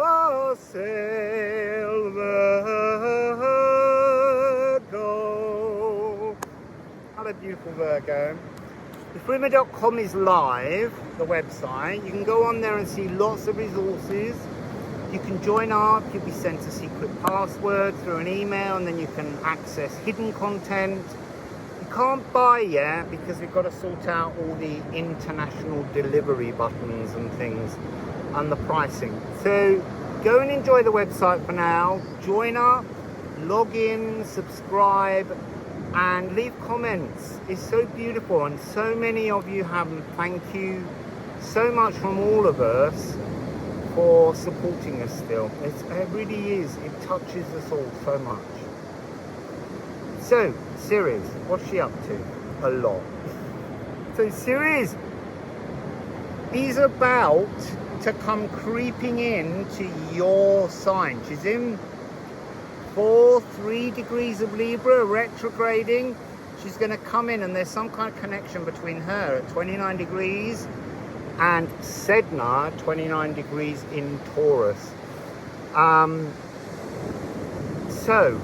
Wassail, Virgo. Hello, beautiful Virgo. Liffruma.com is live, the website. You can go on there and see lots of resources. You can join up, you'll be sent a secret password through an email, and then you can access hidden content. You can't buy yet because we've got to sort out all the international delivery buttons and things and the pricing. So go and enjoy the website for now. Join up, log in, subscribe, and leave comments. It's so beautiful, and so many of you have. Thank you so much from all of us for supporting us still. It really is. It touches us all so much. So, Ceres, what's she up to? A lot. So Ceres is about to come creeping into your sign. She's in 3 degrees of Libra, retrograding. She's going to come in, and there's some kind of connection between her at 29 degrees and Sedna, 29 degrees in Taurus. So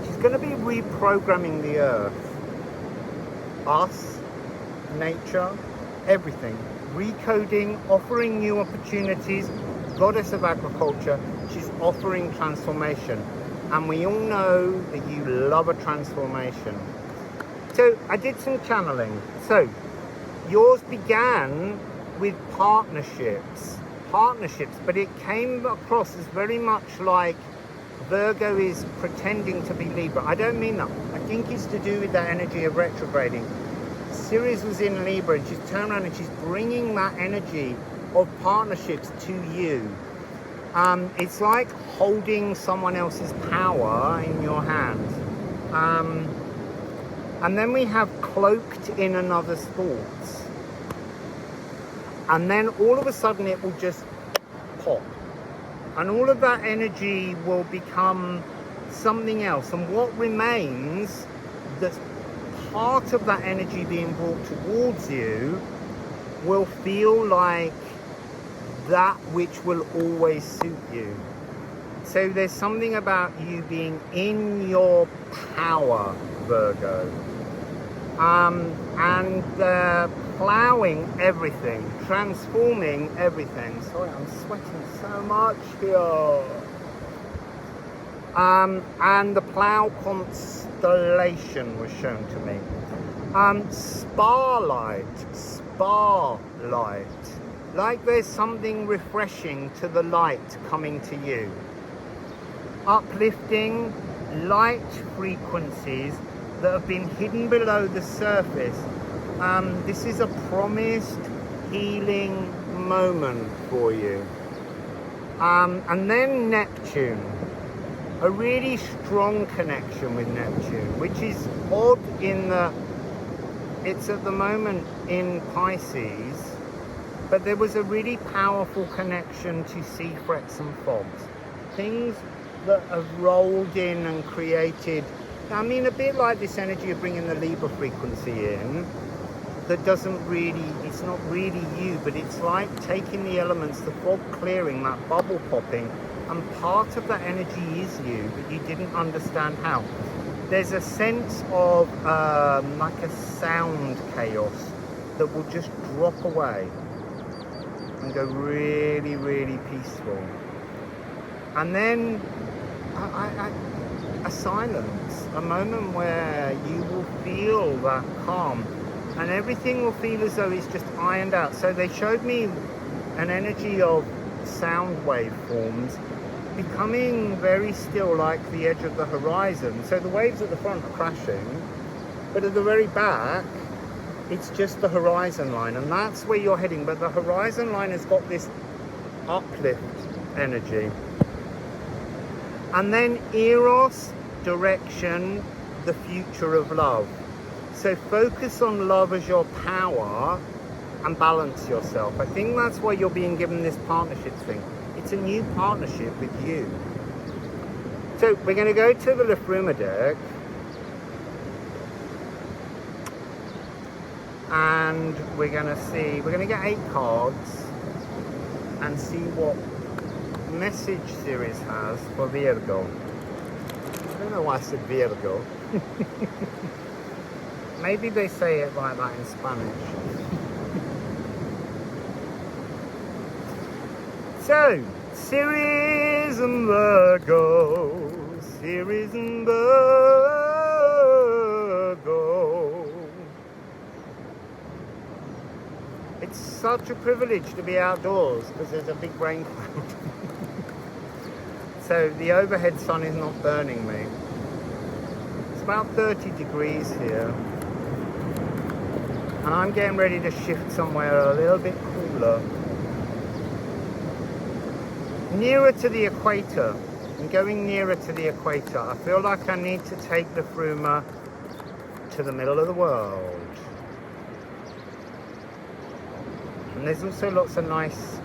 she's going to be reprogramming the earth, us, nature, everything, recoding, offering new opportunities. Goddess of agriculture, she's offering transformation, and we all know that you love a transformation. So I did some channeling. So yours began with partnerships, but it came across as very much like Virgo is pretending to be Libra. I don't mean that. I think it's to do with that energy of retrograding. Ceres was in Libra, and she's turned around and she's bringing that energy of partnerships to you. It's like holding someone else's power in your hand. And then we have cloaked in another's thoughts. And then all of a sudden it will just pop. And all of that energy will become something else. And what remains that's part of that energy being brought towards you will feel like that which will always suit you. So there's something about you being in your power, Virgo, and plowing everything, transforming everything. Sorry, I'm sweating so much here. And the plow constellation was shown to me. Starlight. Like there's something refreshing to the light coming to you. Uplifting light frequencies that have been hidden below the surface. This is a promised healing moment for you. And then Neptune. A really strong connection with Neptune, which is odd in that it's at the moment in Pisces, but there was a really powerful connection to sea frets and fogs. Things that have rolled in and created, I mean, a bit like this energy of bringing the Libra frequency in, that doesn't really, it's not really you, but it's like taking the elements, the fog clearing, that bubble popping, and part of that energy is you, but you didn't understand how. There's a sense of like a sound chaos that will just drop away and go really, really peaceful. And then a silence, a moment where you will feel that calm, and everything will feel as though it's just ironed out. So they showed me an energy of sound waveforms becoming very still, like the edge of the horizon. So the waves at the front are crashing, but at the very back it's just the horizon line, and that's where you're heading. But the horizon line has got this uplift energy. And then Eros, direction, the future of love. So focus on love as your power and balance yourself. I think that's why you're being given this partnerships thing. It's a new partnership with you. So we're going to go to the Liffruma deck, and we're going to see, we're going to get 8 cards, and see what message Ceres has for Virgo. I don't know why I said Virgo. Maybe they say it like that in Spanish. So, Ceres and Virgo, Ceres and Virgo. It's such a privilege to be outdoors because there's a big rain cloud. So the overhead sun is not burning me. It's about 30 degrees here. And I'm getting ready to shift somewhere a little bit cooler. Nearer to the equator. I'm going nearer to the equator. I feel like I need to take Liffruma to the middle of the world. And there's also lots of nice,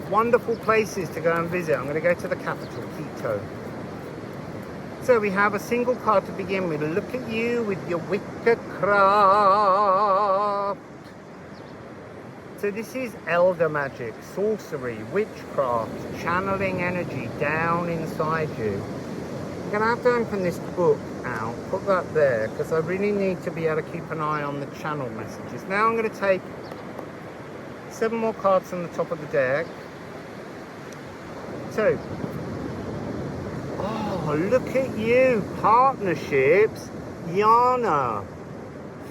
wonderful places to go and visit. I'm going to go to the capital, Quito. So we have a single card to begin with. Look at you with your witchcraft. So this is elder magic, sorcery, witchcraft, channeling energy down inside you. I'm going to have to open this book out, put that there, because I really need to be able to keep an eye on the channel messages. Now I'm going to take 7 more cards on the top of the deck. So, oh, look at you, partnerships, Yana.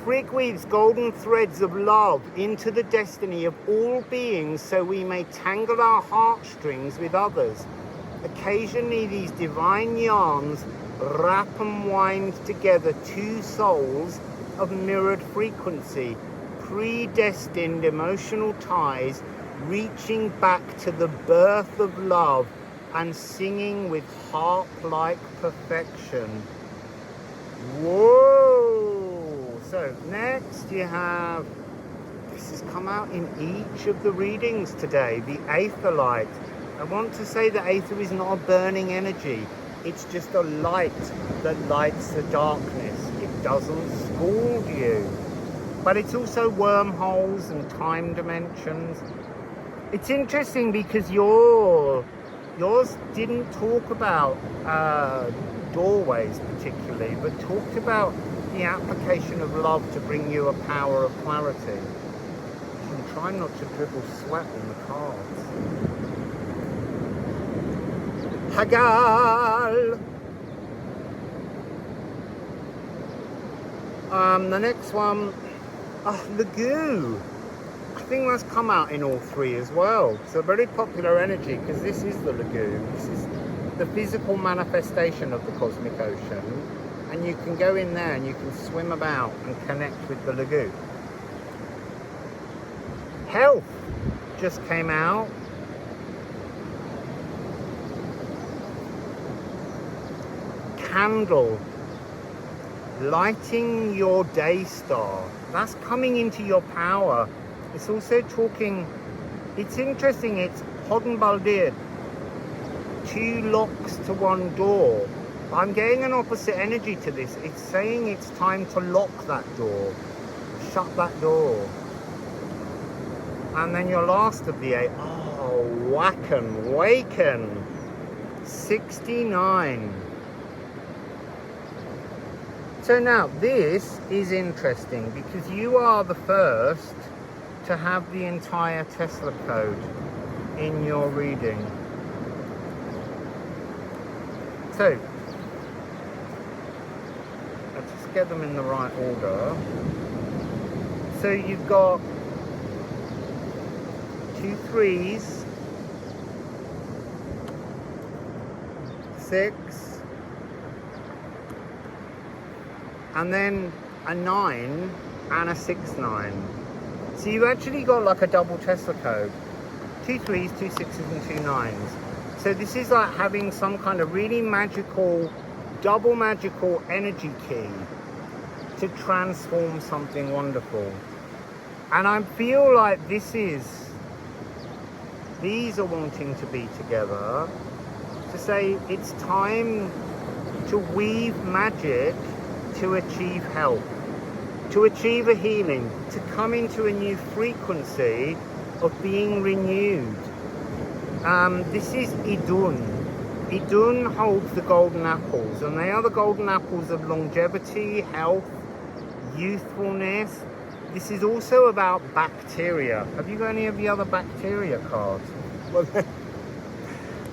Frigg weaves golden threads of love into the destiny of all beings so we may tangle our heartstrings with others. Occasionally these divine yarns wrap and wind together 2 souls of mirrored frequency, predestined emotional ties reaching back to the birth of love and singing with harp-like perfection. Whoa! So next you have, this has come out in each of the readings today, the Aether light. I want to say that Aether is not a burning energy. It's just a light that lights the darkness. It doesn't scald you. But it's also wormholes and time dimensions. It's interesting because yours didn't talk about doorways particularly, but talked about the application of love to bring you a power of clarity. I'm trying not to dribble sweat on the cards. Hagal! The next one, the goo. I think that's come out in all 3 as well. It's a very popular energy because this is the lagoon. This is the physical manifestation of the cosmic ocean. And you can go in there and you can swim about and connect with the lagoon. Health just came out. Candle. Lighting your day star. That's coming into your power. It's also talking, it's interesting, it's Hoddenbaldir, 2 locks to 1 door. I'm getting an opposite energy to this. It's saying it's time to lock that door, shut that door. And then your last of the 8, oh, Wacken, Waken, 69. So now this is interesting because you are the first to have the entire Tesla code in your reading. So let's just get them in the right order. So you've got 2 3s, 6, and then a 9 and a 6-9. So you've actually got like a double Tesla code. 2 3s, 2 6s and 2 9s. So this is like having some kind of really magical, double magical energy key to transform something wonderful. And I feel like these are wanting to be together to say it's time to weave magic to achieve health, to achieve a healing, to come into a new frequency of being renewed. This is Idun. Idun holds the golden apples, and they are the golden apples of longevity, health, youthfulness. This is also about bacteria. Have you got any of the other bacteria cards? Well,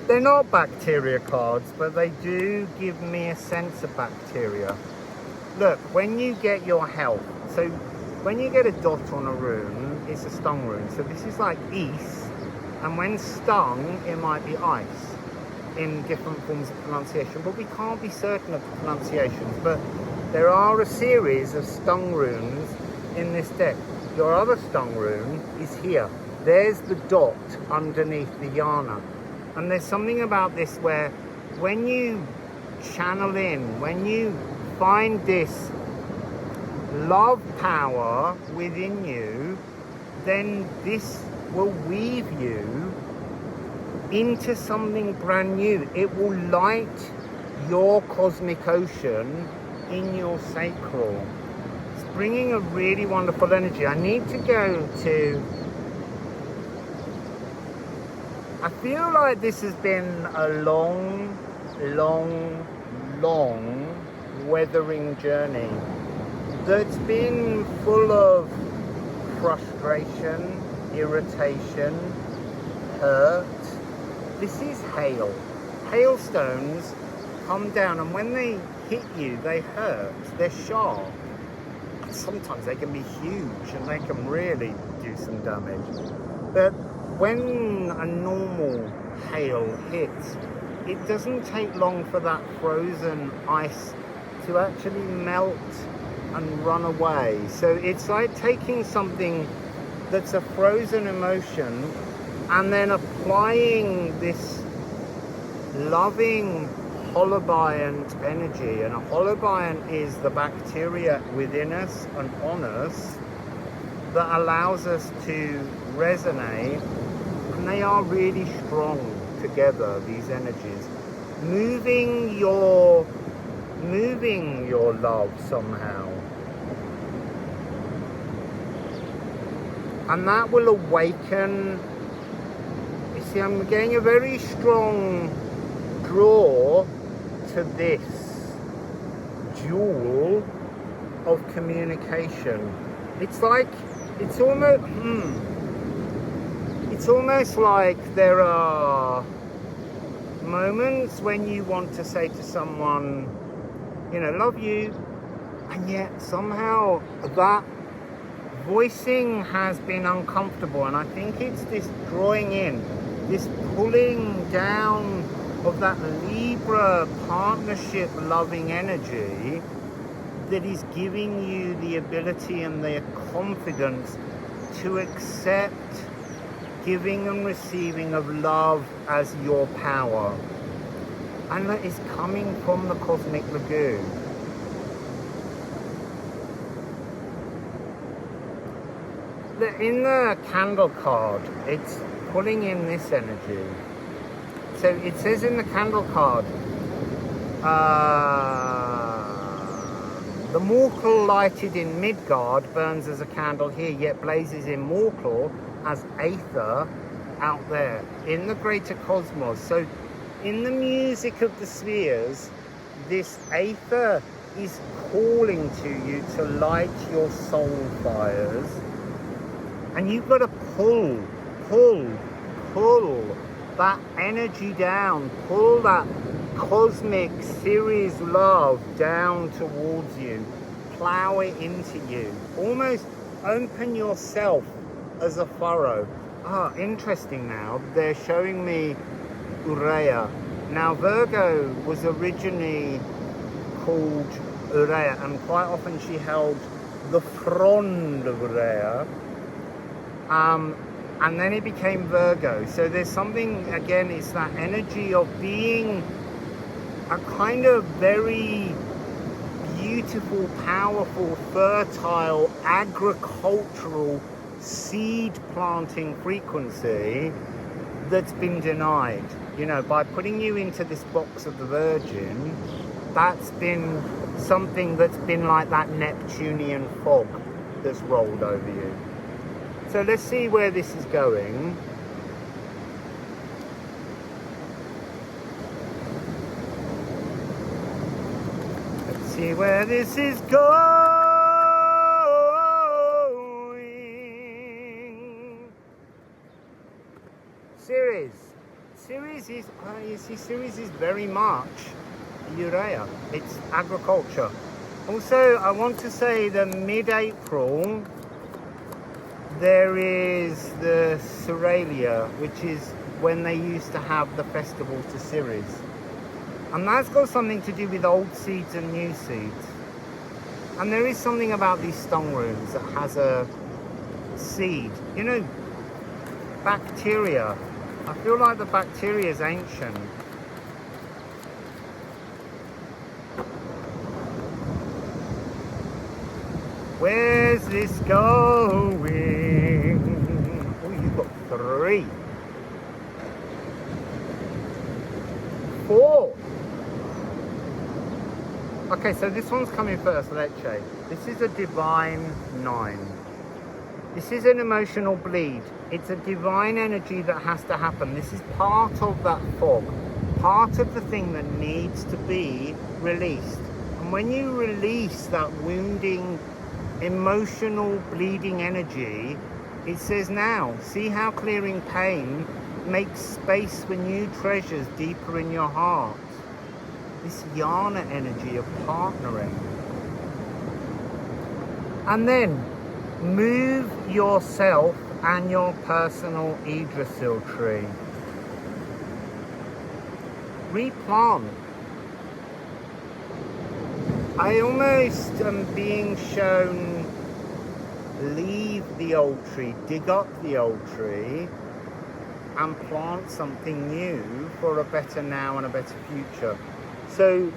they're not bacteria cards, but they do give me a sense of bacteria. Look, when you get your health, so when you get a dot on a rune, it's a stung rune. So this is like East, and when stung, it might be ice in different forms of pronunciation, but we can't be certain of the pronunciations. But there are a series of stung runes in this deck. Your other stung rune is here. There's the dot underneath the yana. And there's something about this where when you channel in, when you find this love power within you, then this will weave you into something brand new. It will light your cosmic ocean in your sacral. It's bringing a really wonderful energy. I need to go to... I feel like this has been a long weathering journey that's been full of frustration, irritation, hurt. This is hail. Hailstones come down, and when they hit you, they hurt. They're sharp. Sometimes they can be huge, and they can really do some damage. But when a normal hail hits, it doesn't take long for that frozen ice to actually melt and run away. So it's like taking something that's a frozen emotion and then applying this loving holobiont energy. And a holobiont is the bacteria within us and on us that allows us to resonate, and they are really strong together, these energies, moving your love somehow, and that will awaken. You see, I'm getting a very strong draw to this jewel of communication. It's like, it's almost like there are moments when you want to say to someone, you know, love you, and yet somehow that voicing has been uncomfortable. And I think it's this drawing in, this pulling down of that Libra partnership loving energy that is giving you the ability and the confidence to accept giving and receiving of love as your power. And that is coming from the cosmic lagoon. In the candle card, it's pulling in this energy. So it says in the candle card, the mortal lighted in Midgard burns as a candle here, yet blazes in mortal as aether out there in the greater cosmos. So in the music of the spheres, this aether is calling to you to light your soul fires, and you've got to pull that energy down, pull that cosmic Ceres love down towards you, plow it into you, almost open yourself as a furrow. Interesting. Now they're showing me Urea. Now Virgo was originally called Urea, and quite often she held the frond of Urea, and then it became Virgo. So there's something, again, it's that energy of being a kind of very beautiful, powerful, fertile, agricultural seed planting frequency that's been denied. You know, by putting you into this box of the Virgin, that's been something that's been like that Neptunian fog that's rolled over you. So let's see where this is going. Let's see where this is going. Ceres. Ceres is, you see, Ceres is very much urea. It's agriculture. Also, I want to say that mid-April, there is the Cerealia, which is when they used to have the festival to Ceres. And that's got something to do with old seeds and new seeds. And there is something about these stone rooms that has a seed. You know, bacteria. I feel like the bacteria is ancient. Where's this going? Oh, you've got 3. 4. Okay, so this one's coming first, Leche. This is a divine 9. This is an emotional bleed. It's a divine energy that has to happen. This is part of that fog, part of the thing that needs to be released. And when you release that wounding, emotional, bleeding energy, it says now, see how clearing pain makes space for new treasures deeper in your heart. This Yana energy of partnering. And then move yourself and your personal Yggdrasil tree. Replant. I almost am being shown, leave the old tree, dig up the old tree and plant something new for a better now and a better future. So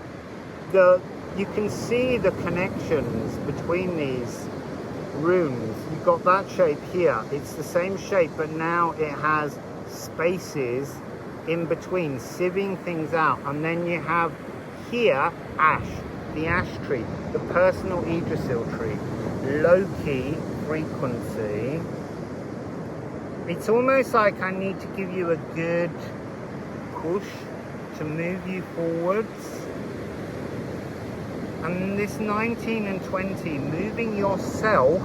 you can see the connections between these runes. You've got that shape here. It's the same shape, but now it has spaces in between, sieving things out. And then you have here ash, the ash tree, the personal Yggdrasil tree, low-key frequency. It's almost like I need to give you a good push to move you forwards. And this 19 and 20, moving yourself,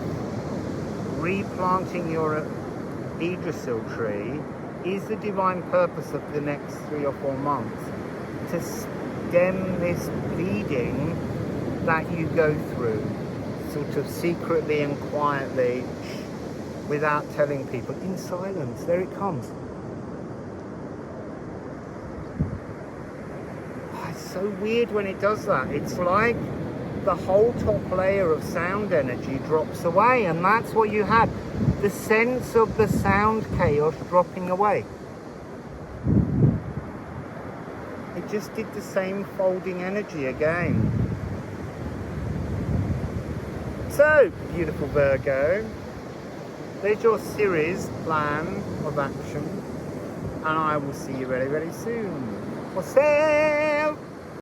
replanting your Yggdrasil tree, is the divine purpose of the next 3 or 4 months. To stem this bleeding that you go through, sort of secretly and quietly, without telling people, in silence. There it comes. It's so weird when it does that. It's like the whole top layer of sound energy drops away, and that's what you had, the sense of the sound chaos dropping away. It just did the same folding energy again. So, beautiful Virgo, there's your series plan of action, and I will see you very, very soon. Wassail!